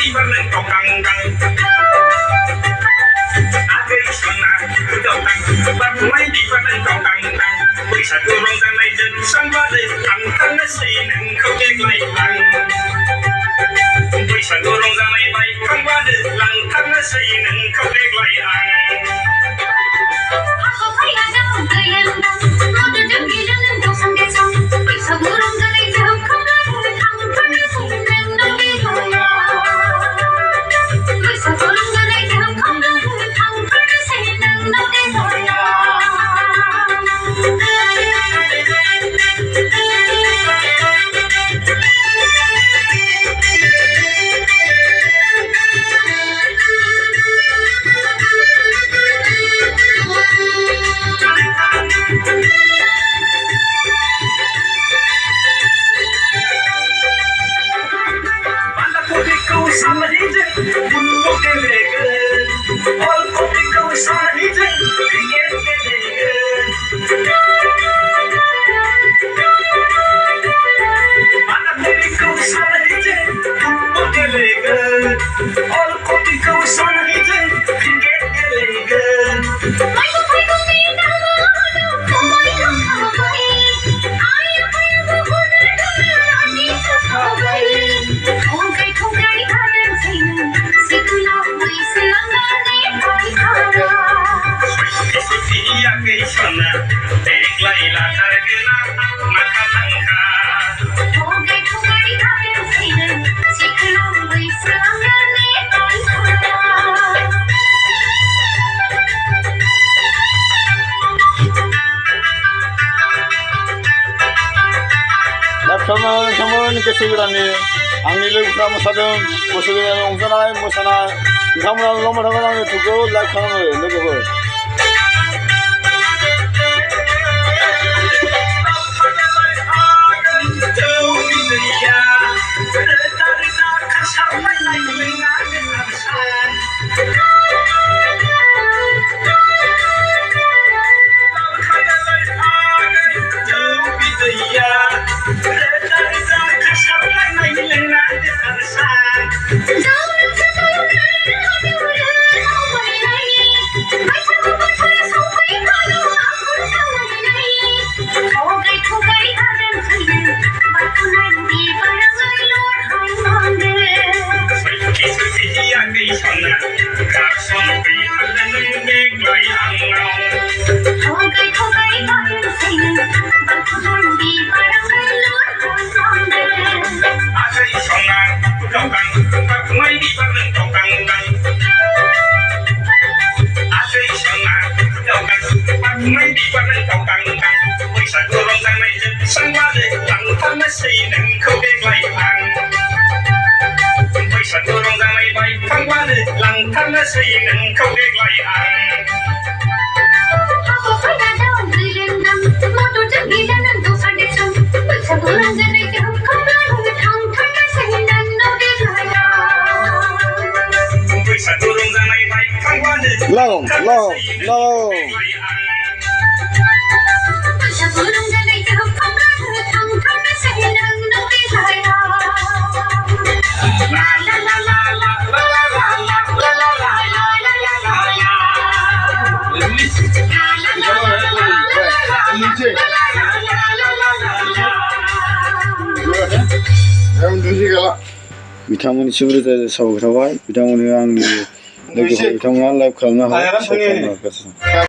बिबारजों गावगां आगै सना गावगां बारनाय बिबारजों गावगां बैसागु रंजानायजों सानबारै थांथारनोसै नोंखौ देग्लाय आं बैसागु रंजानाय बायखांबानो लांथारनोसै नोंखौ देग्लाय आं नोंथांमोन गोसो गोदाननि आंनि लोगोफ्रा मोसादों गोसो गोदान रंजानाय मोसानाय नोंथांमोना लंबाय थागोन आंनि इउटुबखौ लाइक खालामो लोगोफोर Long. बिथांमोननिसिम रोजा रोजा साबायखर थाबाय बिथांमोननो आंनि लोगोफोर बिथांमोना लाइभ खालामनो हाबाय